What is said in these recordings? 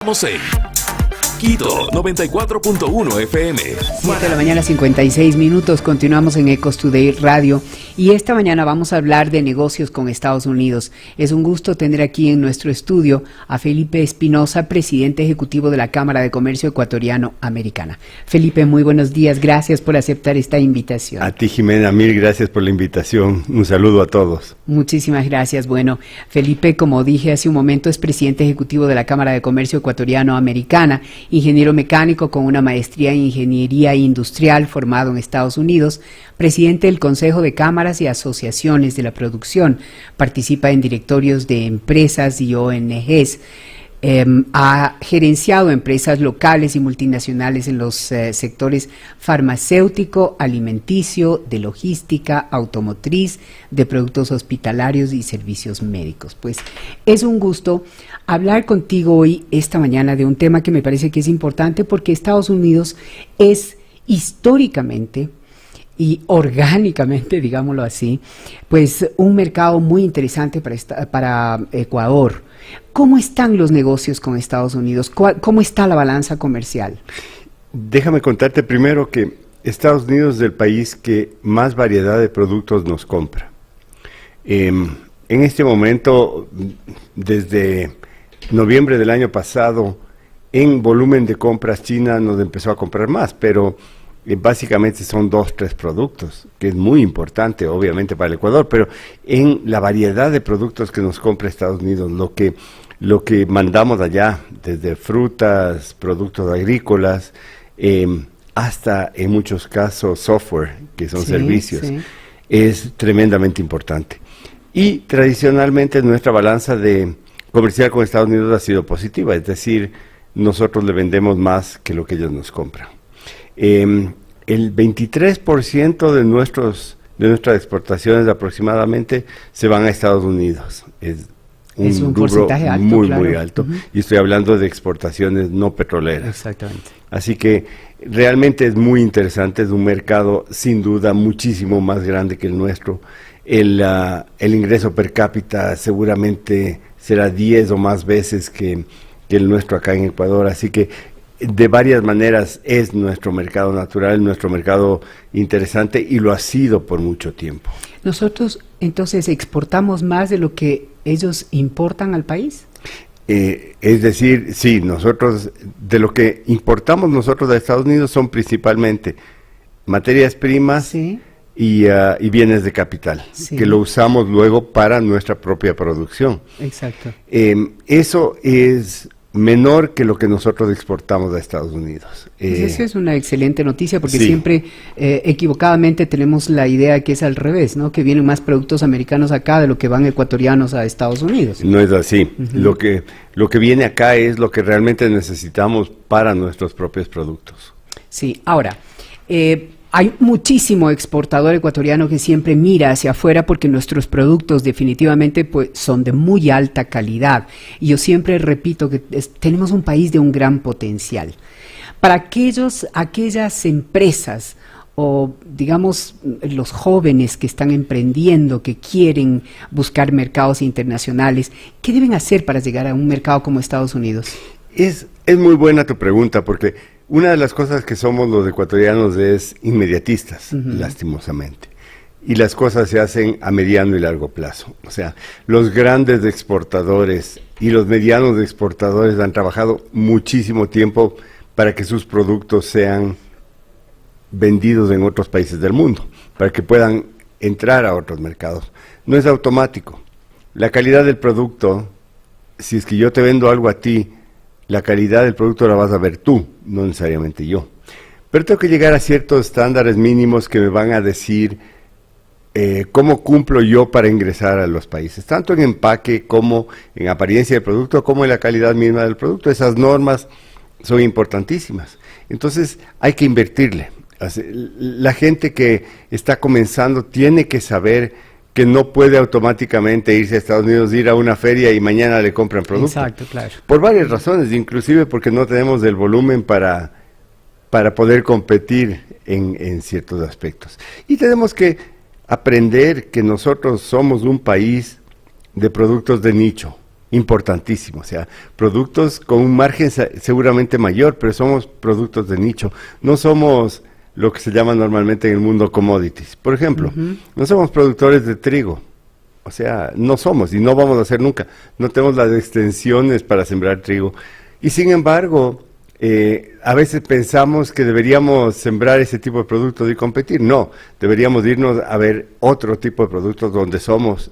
Estamos en Quito 94.1 FM. 7 de la mañana, 56 minutos. Continuamos en Ecos Today Radio y esta mañana vamos a hablar de negocios con Estados Unidos. Es un gusto tener aquí en nuestro estudio a Felipe Espinosa, presidente ejecutivo de la Cámara de Comercio Ecuatoriano-Americana. Felipe, muy buenos días. Gracias por aceptar esta invitación. A ti, Jimena, mil gracias por la invitación. Un saludo a todos. Muchísimas gracias. Bueno, Felipe, como dije hace un momento, es presidente ejecutivo de la Cámara de Comercio Ecuatoriano-Americana, ingeniero mecánico con una maestría en ingeniería industrial formado en Estados Unidos, presidente del Consejo de Cámaras y Asociaciones de la Producción, participa en directorios de empresas y ONGs. Ha gerenciado empresas locales y multinacionales en los sectores farmacéutico, alimenticio, de logística, automotriz, de productos hospitalarios y servicios médicos. Pues es un gusto hablar contigo hoy, esta mañana, de un tema que me parece que es importante porque Estados Unidos es históricamente y orgánicamente, digámoslo así, pues un mercado muy interesante para Ecuador. ¿Cómo están los negocios con Estados Unidos? ¿Cómo está la balanza comercial? Déjame contarte primero que Estados Unidos es el país que más variedad de productos nos compra. En este momento, desde noviembre del año pasado, en volumen de compras, China nos empezó a comprar más, pero básicamente son 2-3 productos, que es muy importante obviamente para el Ecuador, pero en la variedad de productos que nos compra Estados Unidos, lo que mandamos allá, desde frutas, productos agrícolas, hasta en muchos casos software, que son servicios, es tremendamente importante. Y tradicionalmente nuestra balanza comercial con Estados Unidos ha sido positiva, es decir, nosotros le vendemos más que lo que ellos nos compran. El 23% de nuestras exportaciones aproximadamente se van a Estados Unidos. Es un porcentaje alto, muy, claro, muy alto. Y estoy hablando de exportaciones no petroleras. Exactamente. Así que realmente es muy interesante, es un mercado sin duda muchísimo más grande que el nuestro. El ingreso per cápita seguramente será 10 o más veces que el nuestro acá en Ecuador, así que de varias maneras es nuestro mercado natural, nuestro mercado interesante, y lo ha sido por mucho tiempo. ¿Nosotros entonces exportamos más de lo que ellos importan al país? Es decir, sí, nosotros, de lo que importamos nosotros de Estados Unidos son principalmente materias primas y bienes de capital, que lo usamos luego para nuestra propia producción. Exacto. Eso es menor que lo que nosotros exportamos a Estados Unidos. Pues eso es una excelente noticia porque siempre equivocadamente tenemos la idea que es al revés, ¿no? Que vienen más productos americanos acá de lo que van ecuatorianos a Estados Unidos. No es así. Lo que viene acá es lo que realmente necesitamos para nuestros propios productos. Sí, ahora, hay muchísimo exportador ecuatoriano que siempre mira hacia afuera porque nuestros productos definitivamente pues, son de muy alta calidad. Y yo siempre repito que tenemos un país de un gran potencial. Para aquellas empresas o digamos los jóvenes que están emprendiendo, que quieren buscar mercados internacionales, ¿qué deben hacer para llegar a un mercado como Estados Unidos? Es muy buena tu pregunta porque una de las cosas que somos los ecuatorianos es inmediatistas, lastimosamente. Y las cosas se hacen a mediano y largo plazo. O sea, los grandes exportadores y los medianos exportadores han trabajado muchísimo tiempo para que sus productos sean vendidos en otros países del mundo, para que puedan entrar a otros mercados. No es automático. La calidad del producto, si es que yo te vendo algo a ti, la calidad del producto la vas a ver tú, no necesariamente yo. Pero tengo que llegar a ciertos estándares mínimos que me van a decir cómo cumplo yo para ingresar a los países, tanto en empaque como en apariencia del producto, como en la calidad misma del producto. Esas normas son importantísimas. Entonces hay que invertirle. La gente que está comenzando tiene que saber que no puede automáticamente irse a Estados Unidos, ir a una feria y mañana le compran productos. Exacto, claro. Por varias razones, inclusive porque no tenemos el volumen para poder competir en ciertos aspectos. Y tenemos que aprender que nosotros somos un país de productos de nicho. importantísimo, o sea, productos con un margen seguramente mayor, pero somos productos de nicho, no somos lo que se llama normalmente en el mundo commodities. Por ejemplo, no somos productores de trigo, o sea, no somos y no vamos a ser nunca, no tenemos las extensiones para sembrar trigo, y sin embargo, a veces pensamos que deberíamos sembrar ese tipo de productos y competir. No, deberíamos irnos a ver otro tipo de productos donde somos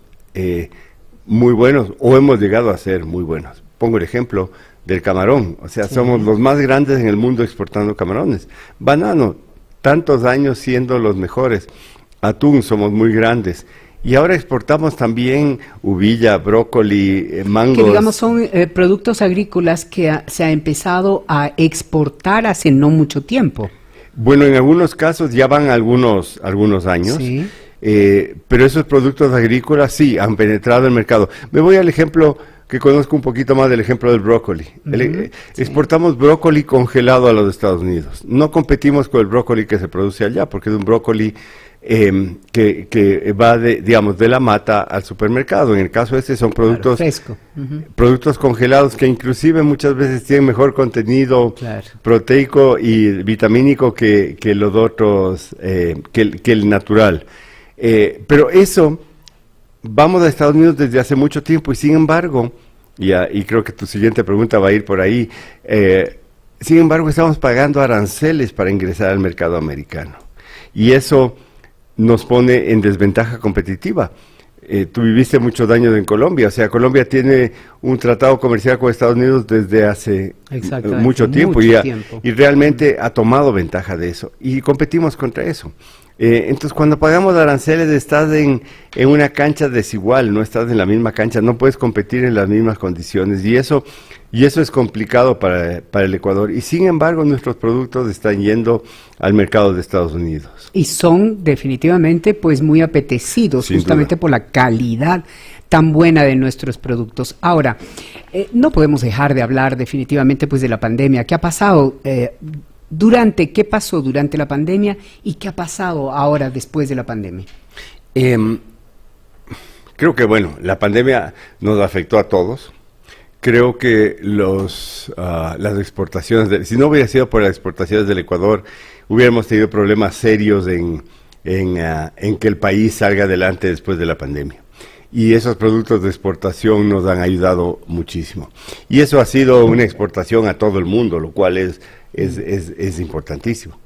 muy buenos o hemos llegado a ser muy buenos. Pongo el ejemplo del camarón, o sea, somos los más grandes en el mundo exportando camarones. Banano, tantos años siendo los mejores. Atún, somos muy grandes. Y ahora exportamos también uvilla, brócoli, mangos. Que digamos son productos agrícolas que se ha empezado a exportar hace no mucho tiempo. Bueno, en algunos casos ya van algunos años, Sí. Pero esos productos agrícolas sí han penetrado el mercado. Me voy al ejemplo que conozco un poquito más del ejemplo del brócoli. Sí. Exportamos brócoli congelado a los Estados Unidos. No competimos con el brócoli que se produce allá, porque es un brócoli que va de la mata al supermercado. En el caso este son productos fresco. productos congelados que inclusive muchas veces tienen mejor contenido proteico y vitamínico que los otros, que el natural. Pero eso, vamos a Estados Unidos desde hace mucho tiempo y sin embargo, y creo que tu siguiente pregunta va a ir por ahí, sin embargo estamos pagando aranceles para ingresar al mercado americano. Y eso nos pone en desventaja competitiva. Tú viviste muchos años en Colombia, o sea, Colombia tiene un tratado comercial con Estados Unidos desde hace mucho tiempo y realmente ha tomado ventaja de eso y competimos contra eso. Entonces, cuando pagamos aranceles estás en una cancha desigual, no estás en la misma cancha, no puedes competir en las mismas condiciones y eso es complicado para el Ecuador. Y sin embargo, nuestros productos están yendo al mercado de Estados Unidos. Y son definitivamente pues muy apetecidos, Sin justamente duda. por la calidad tan buena de nuestros productos. Ahora, no podemos dejar de hablar definitivamente pues de la pandemia. ¿Qué ha pasado? ¿Qué pasó durante la pandemia y qué ha pasado ahora después de la pandemia? Creo que, bueno, la pandemia nos afectó a todos. Creo que las exportaciones, si no hubiera sido por las exportaciones del Ecuador, hubiéramos tenido problemas serios en que el país salga adelante después de la pandemia. Y esos productos de exportación nos han ayudado muchísimo. Y eso ha sido una exportación a todo el mundo, lo cual es importantísimo.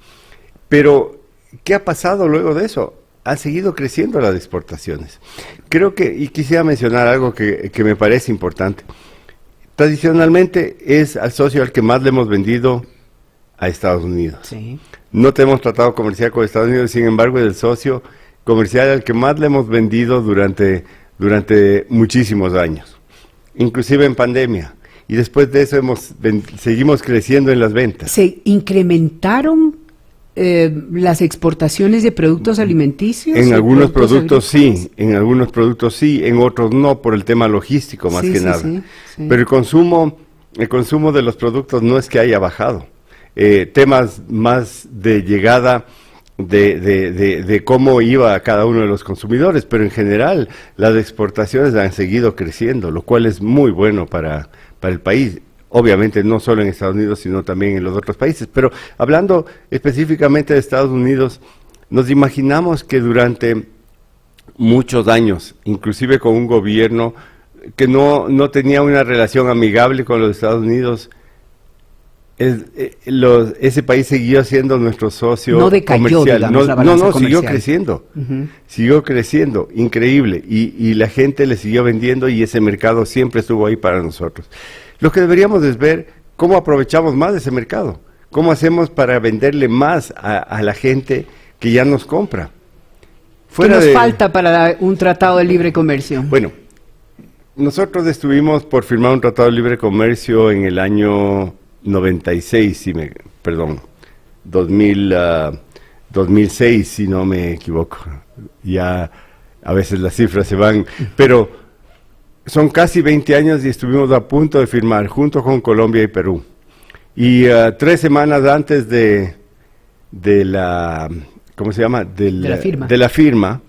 Pero, ¿qué ha pasado luego de eso? Han seguido creciendo las exportaciones. Creo que, y quisiera mencionar algo que me parece importante. Tradicionalmente es al socio al que más le hemos vendido a Estados Unidos. Sí. No tenemos tratado comercial con Estados Unidos, sin embargo es el socio comercial al que más le hemos vendido durante muchísimos años, inclusive en pandemia. Y después de eso seguimos creciendo en las ventas. ¿Se incrementaron las exportaciones de productos alimenticios? En algunos productos sí, en otros no, por el tema logístico más que nada. Sí. Pero el consumo de los productos no es que haya bajado. Temas más de llegada de cómo iba cada uno de los consumidores, pero en general las exportaciones han seguido creciendo, lo cual es muy bueno para el país. Obviamente no solo en Estados Unidos, sino también en los otros países. Pero hablando específicamente de Estados Unidos, nos imaginamos que durante muchos años, inclusive con un gobierno que no tenía una relación amigable con los Estados Unidos, ese país siguió siendo nuestro socio comercial. Digamos, la balanza comercial. Siguió creciendo. Siguió creciendo, increíble. Y la gente le siguió vendiendo y ese mercado siempre estuvo ahí para nosotros. Lo que deberíamos es ver cómo aprovechamos más de ese mercado, cómo hacemos para venderle más a la gente que ya nos compra. ¿Qué nos falta para un tratado de libre comercio? Bueno, nosotros estuvimos por firmar un tratado de libre comercio en el año 2006, si no me equivoco. Ya a veces las cifras se van, pero son casi 20 años y estuvimos a punto de firmar junto con Colombia y Perú. Y 3 semanas antes de la, ¿cómo se llama? De la firma,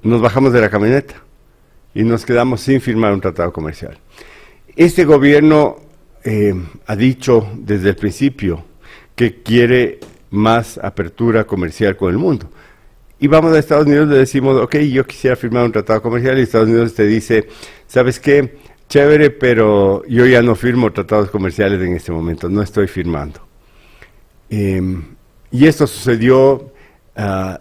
nos bajamos de la camioneta y nos quedamos sin firmar un tratado comercial. Este gobierno ha dicho desde el principio que quiere más apertura comercial con el mundo. Y vamos a Estados Unidos, le decimos, ok, yo quisiera firmar un tratado comercial, y Estados Unidos te dice, ¿sabes qué? Chévere, pero yo ya no firmo tratados comerciales en este momento, no estoy firmando. Y esto sucedió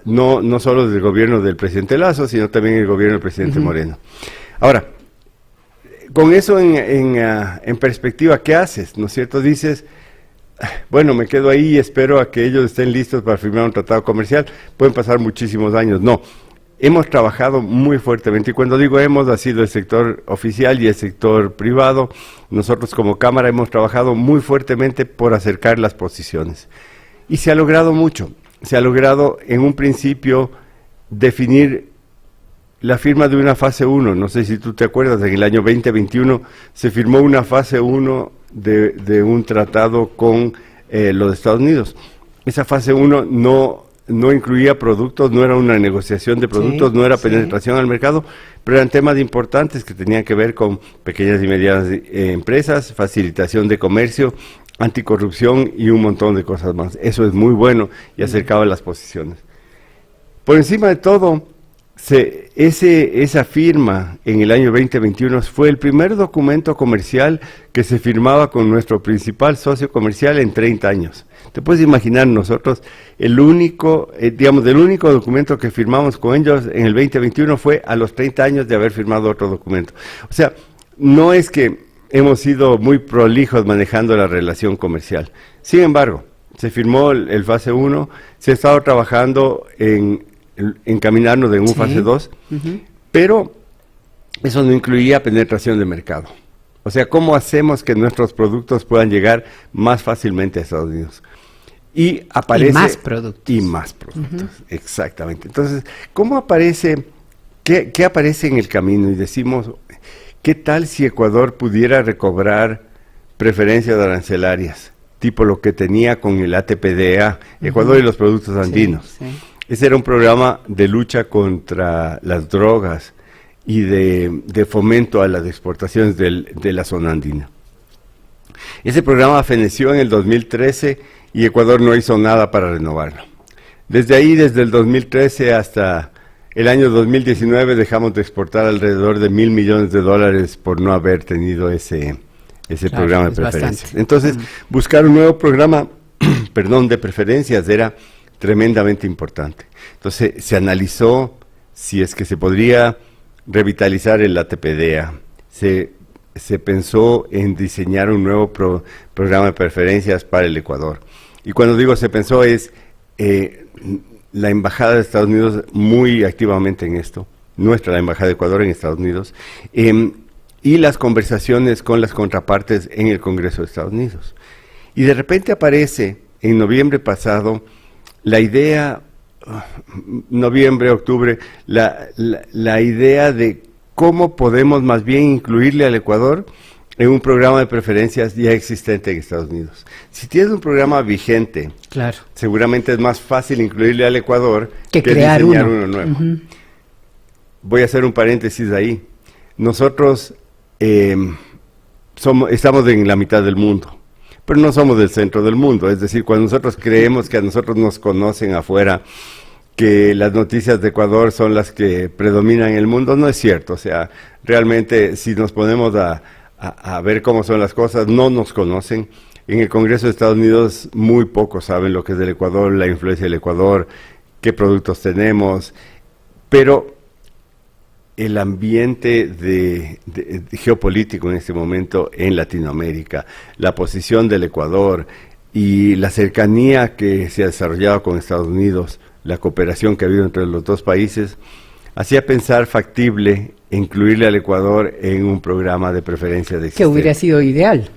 no solo desde el gobierno del presidente Lasso, sino también el gobierno del presidente Moreno. Ahora, con eso en perspectiva, ¿qué haces? ¿No es cierto? Dices, bueno, me quedo ahí y espero a que ellos estén listos para firmar un tratado comercial. Pueden pasar muchísimos años. No, hemos trabajado muy fuertemente, y cuando digo hemos, ha sido el sector oficial y el sector privado. Nosotros como Cámara hemos trabajado muy fuertemente por acercar las posiciones. Y se ha logrado mucho. Se ha logrado en un principio definir la firma de una fase 1. No sé si tú te acuerdas, en el año 2021 se firmó una fase 1 de un tratado con los Estados Unidos. Esa fase 1 no incluía productos, no era una negociación de productos, no era penetración al mercado, pero eran temas importantes que tenían que ver con pequeñas y medianas empresas, facilitación de comercio, anticorrupción y un montón de cosas más. Eso es muy bueno y acercaba las posiciones. Por encima de todo, esa firma en el año 2021 fue el primer documento comercial que se firmaba con nuestro principal socio comercial en 30 años. Te puedes imaginar, nosotros, el único documento que firmamos con ellos en el 2021 fue a los 30 años de haber firmado otro documento. O sea, no es que hemos sido muy prolijos manejando la relación comercial. Sin embargo, se firmó el fase 1, se ha estado trabajando en encaminarnos en un fase 2, pero eso no incluía penetración de mercado. O sea, ¿cómo hacemos que nuestros productos puedan llegar más fácilmente a Estados Unidos? Y aparece... Y más productos. Y más productos, exactamente. Entonces, ¿cómo aparece? ¿Qué aparece en el camino? Y decimos, ¿qué tal si Ecuador pudiera recobrar preferencias arancelarias, tipo lo que tenía con el ATPDA, Ecuador y los productos andinos? Sí. Ese era un programa de lucha contra las drogas y de fomento a las exportaciones de la zona andina. Ese programa feneció en el 2013 y Ecuador no hizo nada para renovarlo. Desde ahí, desde el 2013 hasta el año 2019, dejamos de exportar alrededor de $1.000 millones por no haber tenido ese programa de preferencias. Bastante. Entonces, buscar un nuevo programa de preferencias era tremendamente importante. Entonces se analizó si es que se podría revitalizar el ATPDA, se pensó en diseñar un nuevo programa de preferencias para el Ecuador. Y cuando digo se pensó es la Embajada de Estados Unidos muy activamente en esto, la Embajada de Ecuador en Estados Unidos, y las conversaciones con las contrapartes en el Congreso de Estados Unidos. Y de repente aparece en noviembre pasado la idea, noviembre, octubre, la idea de cómo podemos más bien incluirle al Ecuador en un programa de preferencias ya existente en Estados Unidos. Si tienes un programa vigente, claro, seguramente es más fácil incluirle al Ecuador que crear diseñar uno nuevo. Voy a hacer un paréntesis ahí. Nosotros estamos en la mitad del mundo, pero no somos del centro del mundo. Es decir, cuando nosotros creemos que a nosotros nos conocen afuera, que las noticias de Ecuador son las que predominan en el mundo, no es cierto. O sea, realmente si nos ponemos a ver cómo son las cosas, no nos conocen. En el Congreso de Estados Unidos muy pocos saben lo que es del Ecuador, la influencia del Ecuador, qué productos tenemos, pero el ambiente de geopolítico en este momento en Latinoamérica, la posición del Ecuador y la cercanía que se ha desarrollado con Estados Unidos, la cooperación que ha habido entre los dos países, hacía pensar factible incluirle al Ecuador en un programa de preferencia de existencia. Que hubiera sido ideal.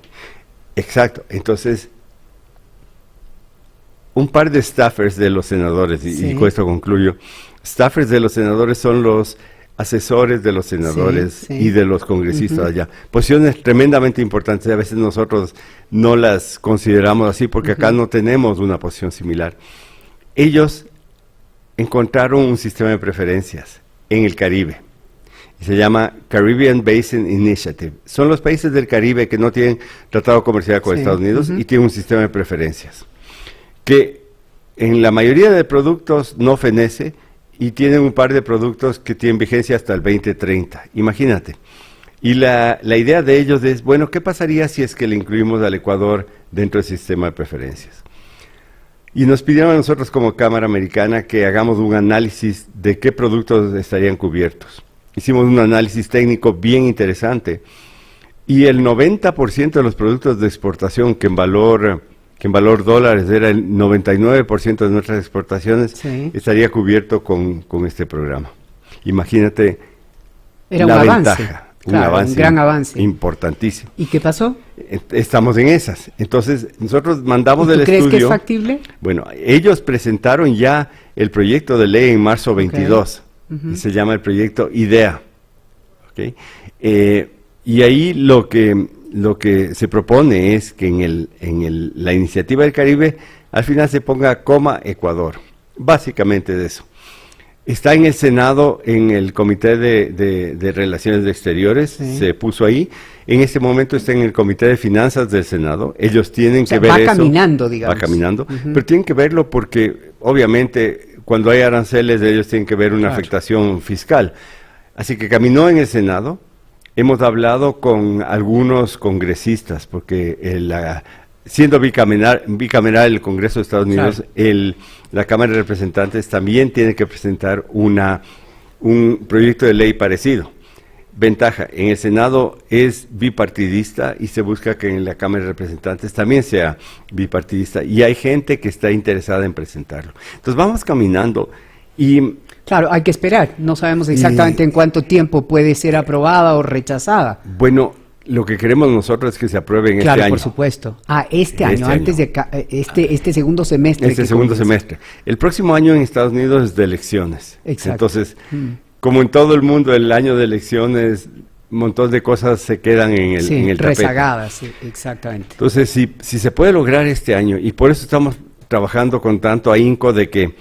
Exacto. Entonces, un par de staffers de los senadores, y con esto concluyo, staffers de los senadores son los asesores de los senadores y de los congresistas allá. Posiciones tremendamente importantes, a veces nosotros no las consideramos así porque acá no tenemos una posición similar. Ellos encontraron un sistema de preferencias en el Caribe y se llama Caribbean Basin Initiative. Son los países del Caribe que no tienen tratado comercial con Estados Unidos y tienen un sistema de preferencias, que en la mayoría de productos no fenece y tienen un par de productos que tienen vigencia hasta el 2030. Imagínate. Y la idea de ellos es, bueno, ¿qué pasaría si es que le incluimos al Ecuador dentro del sistema de preferencias? Y nos pidieron a nosotros como Cámara Americana que hagamos un análisis de qué productos estarían cubiertos. Hicimos un análisis técnico bien interesante y el 90% de los productos de exportación que en valor dólares era el 99% de nuestras exportaciones, estaría cubierto con este programa. Imagínate era la un ventaja. avance. Claro, un gran avance. Importantísimo. ¿Y qué pasó? Estamos en esas. Entonces, nosotros mandamos el estudio. ¿Tú crees que es factible? Bueno, ellos presentaron ya el proyecto de ley en marzo 22. Y se llama el proyecto IDEA. ¿Okay? Y ahí lo que se propone es que en la iniciativa del Caribe, al final se ponga coma Ecuador. Básicamente de eso. Está en el Senado, en el Comité de Relaciones Exteriores, se puso ahí. En este momento está en el Comité de Finanzas del Senado. Ellos tienen que ver eso. Va caminando, digamos. Va caminando, pero tienen que verlo porque, obviamente, cuando hay aranceles, ellos tienen que ver una afectación fiscal. Así que caminó en el Senado. Hemos hablado con algunos congresistas, porque siendo bicameral el Congreso de Estados Unidos, la Cámara de Representantes también tiene que presentar un proyecto de ley parecido. Ventaja, en el Senado es bipartidista y se busca que en la Cámara de Representantes también sea bipartidista y hay gente que está interesada en presentarlo. Entonces vamos caminando y... Claro, hay que esperar, no sabemos exactamente en cuánto tiempo puede ser aprobada o rechazada. Bueno, lo que queremos nosotros es que se apruebe en este año. Claro, por supuesto. Este año, antes de este segundo semestre. Este segundo semestre. El próximo año en Estados Unidos es de elecciones. Exacto. Entonces, como en todo el mundo, el año de elecciones, un montón de cosas se quedan en el tapete. Rezagadas, sí, exactamente. Entonces, si se puede lograr este año, y por eso estamos trabajando con tanto ahínco de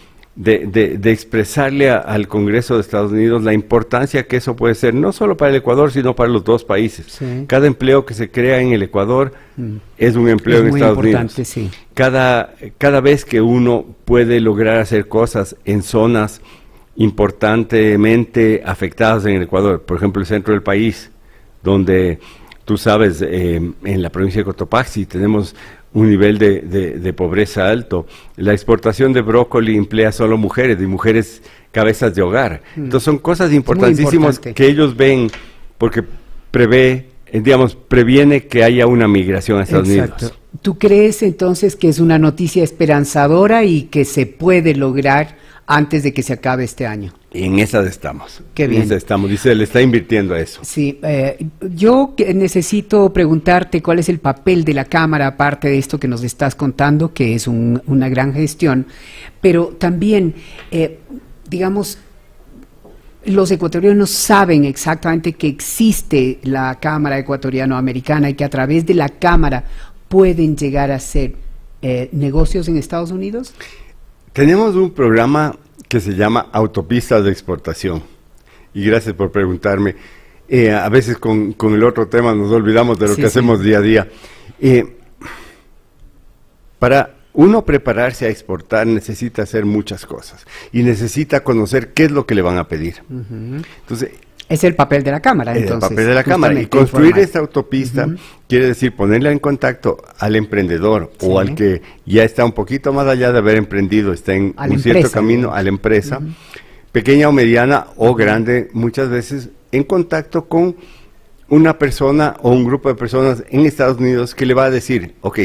expresarle al Congreso de Estados Unidos la importancia que eso puede ser, no solo para el Ecuador, sino para los dos países. Sí. Cada empleo que se crea en el Ecuador es un empleo en Estados Unidos. Sí. Cada vez que uno puede lograr hacer cosas en zonas importantemente afectadas en el Ecuador, por ejemplo el centro del país, donde tú sabes, en la provincia de Cotopaxi tenemos un nivel de pobreza alto. La exportación de brócoli emplea solo mujeres, y mujeres cabezas de hogar. Entonces son cosas importantísimas que ellos ven, porque previene que haya una migración a Estados Unidos. ¿Tú crees entonces que es una noticia esperanzadora y que se puede lograr antes de que se acabe este año? En esas estamos. Qué bien. En esas estamos, y se le está invirtiendo a eso. Sí, yo necesito preguntarte cuál es el papel de la Cámara, aparte de esto que nos estás contando, que es una gran gestión, pero también, digamos, los ecuatorianos saben exactamente que existe la Cámara Ecuatoriano-Americana y que a través de la Cámara pueden llegar a hacer negocios en Estados Unidos. Tenemos un programa que se llama Autopistas de Exportación. Y gracias por preguntarme. A veces con el otro tema nos olvidamos de lo que hacemos día a día. Para uno prepararse a exportar necesita hacer muchas cosas. Y necesita conocer qué es lo que le van a pedir. Entonces, es el papel de la Cámara, entonces. El papel de la Cámara. Y construir esta autopista quiere decir ponerla en contacto al emprendedor o al que ya está un poquito más allá de haber emprendido, está en un cierto camino, a la empresa, pequeña o mediana o grande, muchas veces en contacto con una persona o un grupo de personas en Estados Unidos que le va a decir, ok,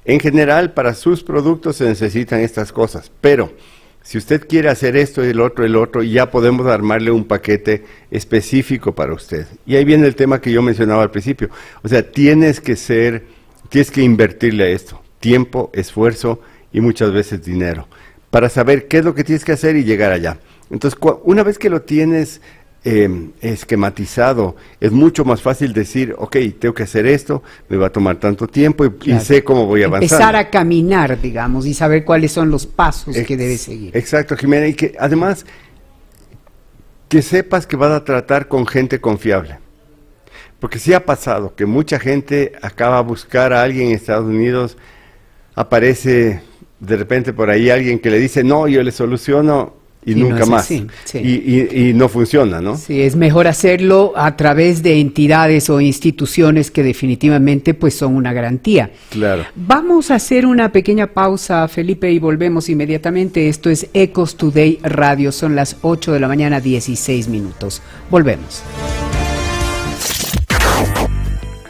en general para sus productos se necesitan estas cosas, pero si usted quiere hacer esto y el otro, ya podemos armarle un paquete específico para usted. Y ahí viene el tema que yo mencionaba al principio. O sea, tienes que invertirle a esto. Tiempo, esfuerzo y muchas veces dinero. Para saber qué es lo que tienes que hacer y llegar allá. Entonces, una vez que lo tienes esquematizado, es mucho más fácil decir, ok, tengo que hacer esto, me va a tomar tanto tiempo y sé cómo voy avanzando. Empezar a caminar, digamos, y saber cuáles son los pasos que debe seguir. Exacto, Jimena, y que además que sepas que vas a tratar con gente confiable. Porque sí ha pasado que mucha gente acaba a buscar a alguien en Estados Unidos, aparece de repente por ahí alguien que le dice, no, yo le soluciono y sí, nunca no más. sí. Y no funciona, ¿no? Sí, es mejor hacerlo a través de entidades o instituciones que definitivamente pues son una garantía. Claro. Vamos a hacer una pequeña pausa, Felipe, y volvemos inmediatamente. Esto es Ecos Today Radio, son las 8 de la mañana, 16 minutos. Volvemos.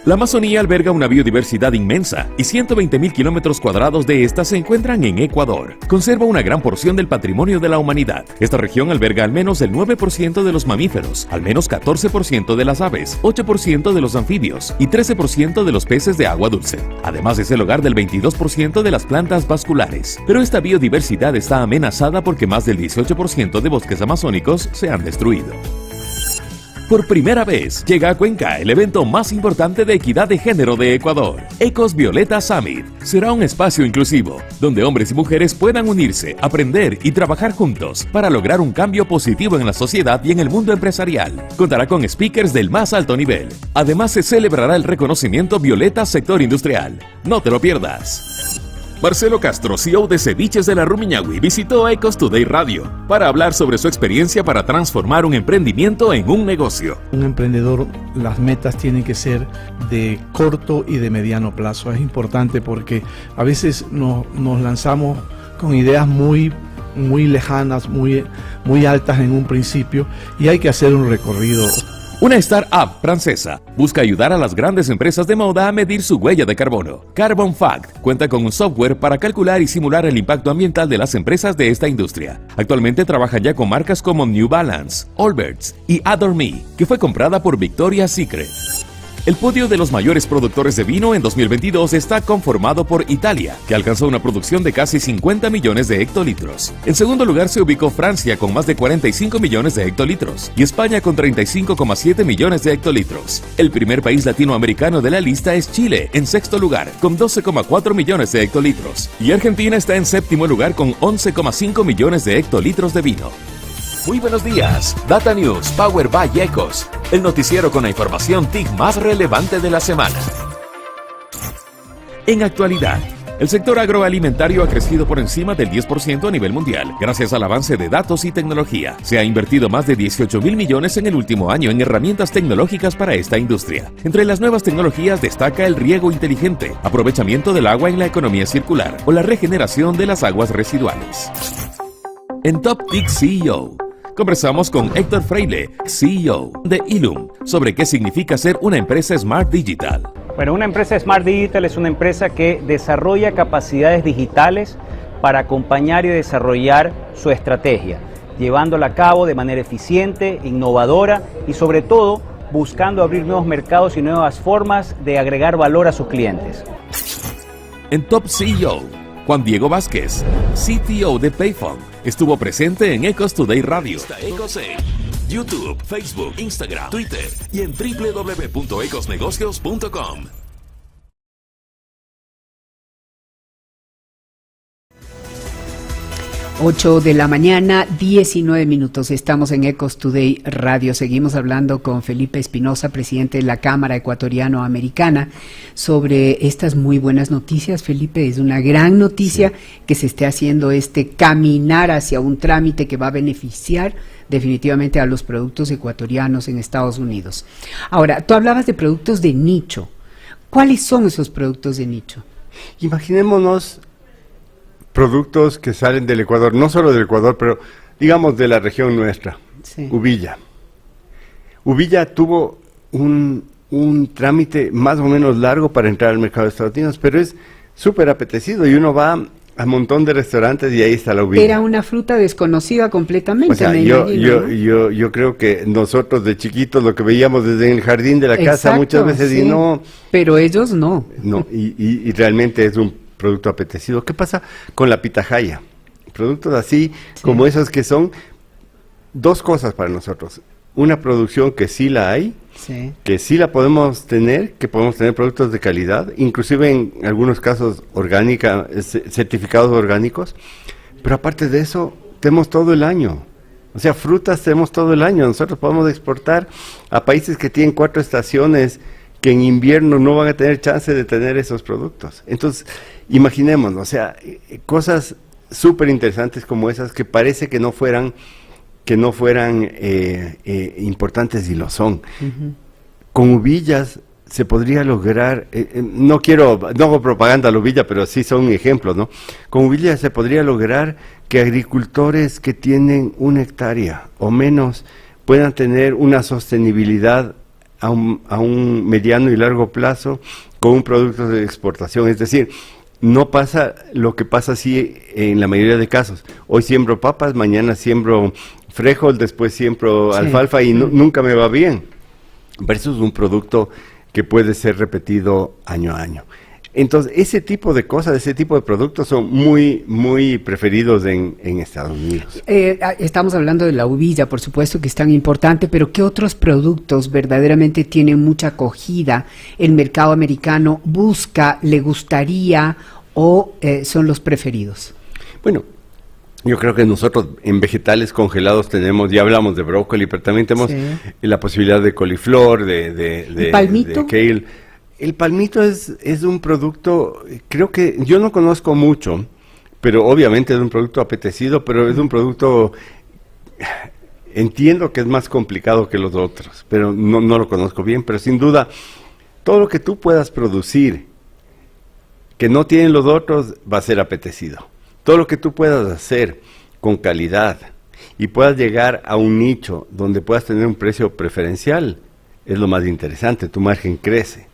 La Amazonía alberga una biodiversidad inmensa y 120.000 kilómetros cuadrados de esta se encuentran en Ecuador. Conserva una gran porción del patrimonio de la humanidad. Esta región alberga al menos el 9% de los mamíferos, al menos 14% de las aves, 8% de los anfibios y 13% de los peces de agua dulce. Además es el hogar del 22% de las plantas vasculares. Pero esta biodiversidad está amenazada porque más del 18% de bosques amazónicos se han destruido. Por primera vez, llega a Cuenca el evento más importante de equidad de género de Ecuador. Ecos Violeta Summit será un espacio inclusivo, donde hombres y mujeres puedan unirse, aprender y trabajar juntos para lograr un cambio positivo en la sociedad y en el mundo empresarial. Contará con speakers del más alto nivel. Además, se celebrará el reconocimiento Violeta Sector Industrial. No te lo pierdas. Marcelo Castro, CEO de Ceviches de la Rumiñahui, visitó Ecos Today Radio para hablar sobre su experiencia para transformar un emprendimiento en un negocio. Un emprendedor, las metas tienen que ser de corto y de mediano plazo. Es importante porque a veces nos lanzamos con ideas muy lejanas, muy altas en un principio, y hay que hacer un recorrido. Una startup francesa busca ayudar a las grandes empresas de moda a medir su huella de carbono. Carbon Fact cuenta con un software para calcular y simular el impacto ambiental de las empresas de esta industria. Actualmente trabaja ya con marcas como New Balance, Allbirds y Adore Me, que fue comprada por Victoria's Secret. El podio de los mayores productores de vino en 2022 está conformado por Italia, que alcanzó una producción de casi 50 millones de hectolitros. En segundo lugar se ubicó Francia con más de 45 millones de hectolitros y España con 35,7 millones de hectolitros. El primer país latinoamericano de la lista es Chile, en sexto lugar, con 12,4 millones de hectolitros. Y Argentina está en séptimo lugar con 11,5 millones de hectolitros de vino. Muy buenos días, Data News Power by Ecos, el noticiero con la información TIC más relevante de la semana. En actualidad, el sector agroalimentario ha crecido por encima del 10% a nivel mundial, gracias al avance de datos y tecnología. Se ha invertido más de 18.000 millones en el último año en herramientas tecnológicas para esta industria. Entre las nuevas tecnologías destaca el riego inteligente, aprovechamiento del agua en la economía circular o la regeneración de las aguas residuales. En Top TIC CEO, conversamos con Héctor Freile, CEO de Ilum, sobre qué significa ser una empresa Smart Digital. Bueno, una empresa Smart Digital es una empresa que desarrolla capacidades digitales para acompañar y desarrollar su estrategia, llevándola a cabo de manera eficiente, innovadora y sobre todo buscando abrir nuevos mercados y nuevas formas de agregar valor a sus clientes. En Top CEO, Juan Diego Vázquez, CTO de Payphone, estuvo presente en Ecos Today Radio. Ecos en YouTube, Facebook, Instagram, Twitter y en www.ecosnegocios.com. Ocho de la mañana, 19 minutos. Estamos en Ecos Today Radio. Seguimos hablando con Felipe Espinosa, presidente de la Cámara Ecuatoriano-Americana, sobre estas muy buenas noticias. Felipe, es una gran noticia que se esté haciendo este caminar hacia un trámite que va a beneficiar definitivamente a los productos ecuatorianos en Estados Unidos. Ahora, tú hablabas de productos de nicho. ¿Cuáles son esos productos de nicho? Imaginémonos productos que salen del Ecuador, no solo del Ecuador, pero digamos de la región nuestra, sí. Uvilla. Uvilla tuvo un trámite más o menos largo para entrar al mercado de Estados Unidos, pero es súper apetecido y uno va a un montón de restaurantes y ahí está la uvilla. Era una fruta desconocida completamente. O sea, yo creo que nosotros de chiquitos lo que veíamos desde el jardín de la casa muchas veces sí, y no... Pero ellos no. No, y realmente es un producto apetecido. ¿Qué pasa con la pitahaya? Productos así como esos que son dos cosas para nosotros. Una producción que sí la hay, que sí la podemos tener, que podemos tener productos de calidad, inclusive en algunos casos orgánica, certificados orgánicos, pero aparte de eso, tenemos todo el año. O sea, frutas tenemos todo el año. Nosotros podemos exportar a países que tienen 4 estaciones, que en invierno no van a tener chance de tener esos productos. Entonces, imaginémonos, o sea, cosas súper interesantes como esas que parece que no fueran importantes y lo son. Con Uvillas se podría lograr, no hago propaganda a la Uvilla, pero sí son ejemplos, ¿no? Con Uvillas se podría lograr que agricultores que tienen 1 hectárea o menos puedan tener una sostenibilidad a un mediano y largo plazo con un producto de exportación. Es decir, no pasa lo que pasa así en la mayoría de casos. Hoy siembro papas, mañana siembro frijol, después siembro alfalfa y nunca me va bien. Versus un producto que puede ser repetido año a año. Entonces, ese tipo de cosas, ese tipo de productos son muy, muy preferidos en Estados Unidos. Estamos hablando de la uvilla, por supuesto que es tan importante, pero ¿qué otros productos verdaderamente tienen mucha acogida? ¿El mercado americano busca, le gustaría o son los preferidos? Bueno, yo creo que nosotros en vegetales congelados tenemos, ya hablamos de brócoli, pero también tenemos la posibilidad de coliflor, de palmito. De kale. El palmito es un producto, creo que yo no conozco mucho, pero obviamente es un producto apetecido, pero es un producto, entiendo que es más complicado que los otros, pero no lo conozco bien, pero sin duda, todo lo que tú puedas producir que no tienen los otros va a ser apetecido. Todo lo que tú puedas hacer con calidad y puedas llegar a un nicho donde puedas tener un precio preferencial es lo más interesante, tu margen crece.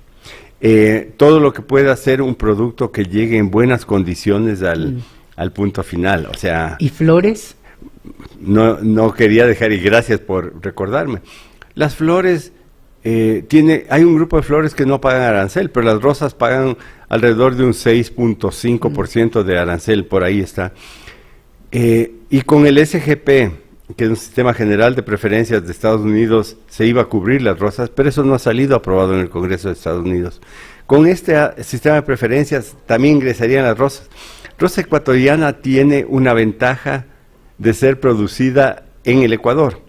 Todo lo que pueda ser un producto que llegue en buenas condiciones al punto final, o sea... ¿Y flores? No quería dejar, y gracias por recordarme. Las flores, hay un grupo de flores que no pagan arancel, pero las rosas pagan alrededor de un 6.5% de arancel, por ahí está. Y con el SGP, que es un sistema general de preferencias de Estados Unidos, se iba a cubrir las rosas, pero eso no ha salido aprobado en el Congreso de Estados Unidos. Con este sistema de preferencias también ingresarían las rosas. Rosa ecuatoriana tiene una ventaja de ser producida en el Ecuador,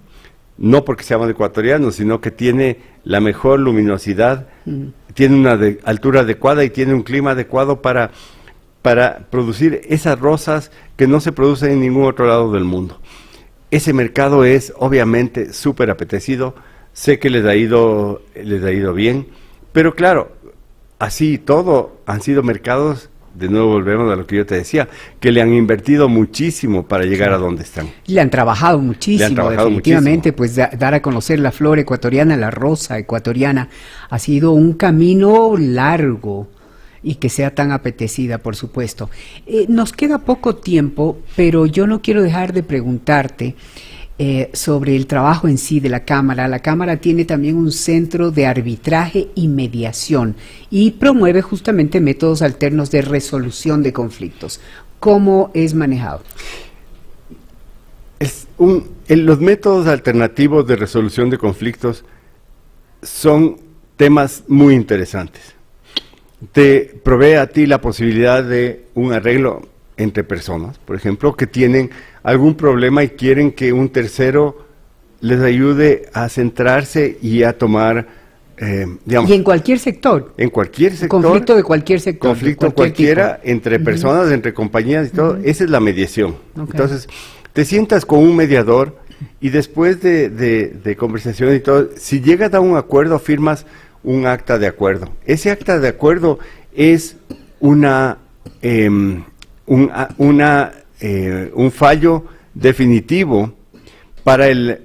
no porque seamos ecuatorianos, sino que tiene la mejor luminosidad, tiene una altura adecuada y tiene un clima adecuado para producir esas rosas que no se producen en ningún otro lado del mundo. Ese mercado es obviamente súper apetecido, sé que les ha ido bien, pero claro, así todo han sido mercados, de nuevo volvemos a lo que yo te decía, que le han invertido muchísimo para llegar a donde están. Le han trabajado muchísimo, definitivamente, pues dar a conocer la flora ecuatoriana, la rosa ecuatoriana, ha sido un camino largo. Y que sea tan apetecida, por supuesto. Nos queda poco tiempo, pero yo no quiero dejar de preguntarte sobre el trabajo en sí de la Cámara. La Cámara tiene también un centro de arbitraje y mediación y promueve justamente métodos alternos de resolución de conflictos. ¿Cómo es manejado? Los métodos alternativos de resolución de conflictos son temas muy interesantes. Te provee a ti la posibilidad de un arreglo entre personas, por ejemplo, que tienen algún problema y quieren que un tercero les ayude a centrarse y a tomar, digamos... Y en cualquier sector. En cualquier sector. Conflicto de cualquier sector. Conflicto cualquiera, tipo. Entre personas, entre compañías y todo, esa es la mediación. Okay. Entonces, te sientas con un mediador y después de conversación y todo, si llegas a un acuerdo, firmas un acta de acuerdo. Ese acta de acuerdo es un fallo definitivo para el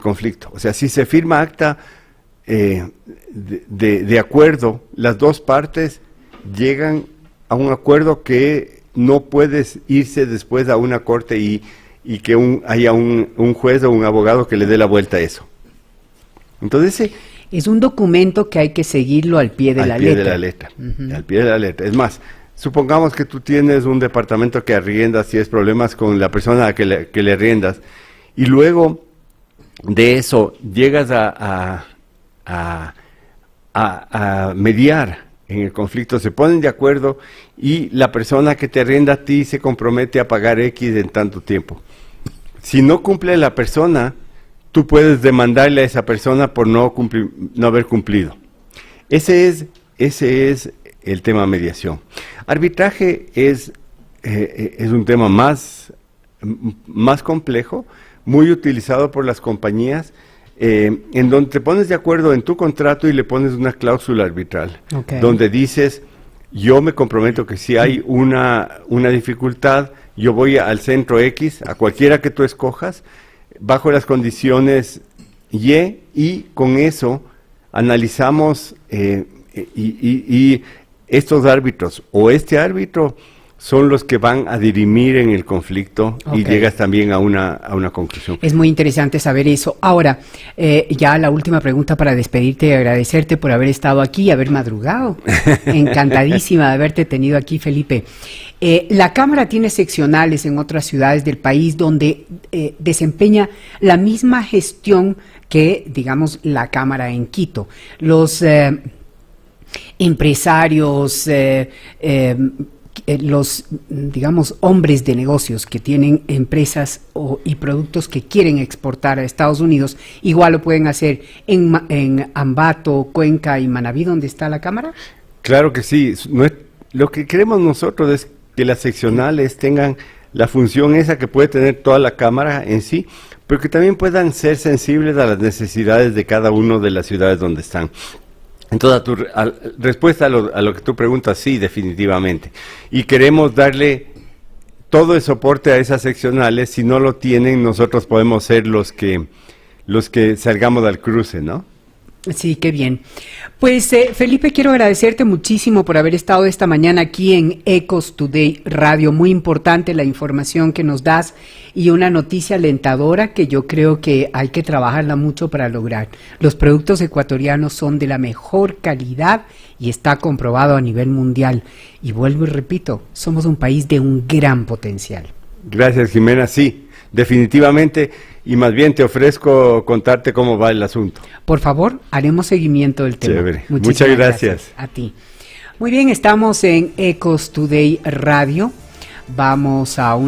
conflicto. O sea, si se firma acta de acuerdo, las dos partes llegan a un acuerdo que no puedes irse después a una corte y que haya un juez o un abogado que le dé la vuelta a eso. Entonces, es un documento que hay que seguirlo al pie de la letra. Al pie de la letra. Es más, supongamos que tú tienes un departamento que arriendas, tienes problemas con la persona que le arriendas, y luego de eso llegas a mediar en el conflicto, se ponen de acuerdo y la persona que te arrienda a ti se compromete a pagar X en tanto tiempo. Si no cumple la persona, tú puedes demandarle a esa persona por no haber cumplido. Ese es el tema mediación. Arbitraje es un tema más complejo, muy utilizado por las compañías, en donde te pones de acuerdo en tu contrato y le pones una cláusula arbitral, donde dices, yo me comprometo que si hay una dificultad, yo voy al centro X, a cualquiera que tú escojas, bajo las condiciones y con eso analizamos y estos árbitros o este árbitro son los que van a dirimir en el conflicto y llegas también a una conclusión. Es muy interesante saber eso. Ahora, ya la última pregunta para despedirte y agradecerte por haber estado aquí y haber madrugado. Encantadísima de haberte tenido aquí, Felipe. La Cámara tiene seccionales en otras ciudades del país donde desempeña la misma gestión que, digamos, la Cámara en Quito. Los empresarios, los, digamos, hombres de negocios que tienen empresas y productos que quieren exportar a Estados Unidos, igual lo pueden hacer en Ambato, Cuenca y Manabí, donde está la Cámara. Claro que sí. Lo que queremos nosotros es que las seccionales tengan la función esa que puede tener toda la Cámara en sí, pero que también puedan ser sensibles a las necesidades de cada una de las ciudades donde están. Entonces, respuesta a lo que tú preguntas, sí, definitivamente. Y queremos darle todo el soporte a esas seccionales. Si no lo tienen, nosotros podemos ser los que salgamos al cruce, ¿no? Sí, qué bien. Pues, Felipe, quiero agradecerte muchísimo por haber estado esta mañana aquí en Ecos Today Radio. Muy importante la información que nos das y una noticia alentadora que yo creo que hay que trabajarla mucho para lograr. Los productos ecuatorianos son de la mejor calidad y está comprobado a nivel mundial. Y vuelvo y repito, somos un país de un gran potencial. Gracias, Jimena. Sí, definitivamente. Y más bien te ofrezco contarte cómo va el asunto. Por favor, haremos seguimiento del tema. Chévere. Muchas gracias. A ti. Muy bien, estamos en Ecos Today Radio. Vamos a un